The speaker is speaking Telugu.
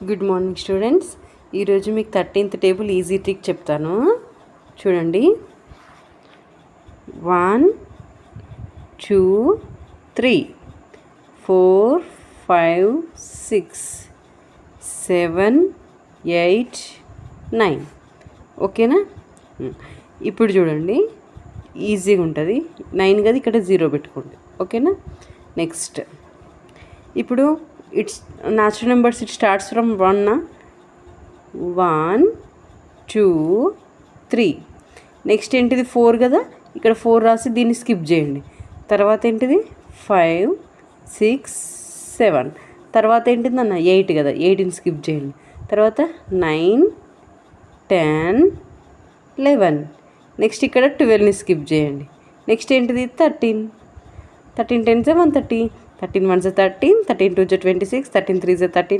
Good morning students. ఈరోజు మీకు 13th టేబుల్ ఈజీ ట్రిక్ చెప్తాను. చూడండి. 1 2 3 4 5 6 7 8 9. ఓకేనా? ఇప్పుడు చూడండి, ఈజీగా ఉంటుంది. 9 కదా, ఇక్కడ 0 పెట్టుకోండి. ఓకేనా? నెక్స్ట్, ఇప్పుడు it's natural numbers, it starts from 1. 1 2 3. Next ఏంటిది? 4 కదా, ఇక్కడ 4 రాసి దీన్ని స్కిప్ చేయండి. తర్వాత ఏంటిది? 5 6 7. తర్వాత ఏంటిది అన్న? 8 కదా, 8ని స్కిప్ చేయండి. తర్వాత 9 10 11. నెక్స్ట్ ఇక్కడ 12ని స్కిప్ చేయండి. నెక్స్ట్ ఏంటిది? 13. 13 10 130. 13 1 13, 13 2 26, 13 3 13.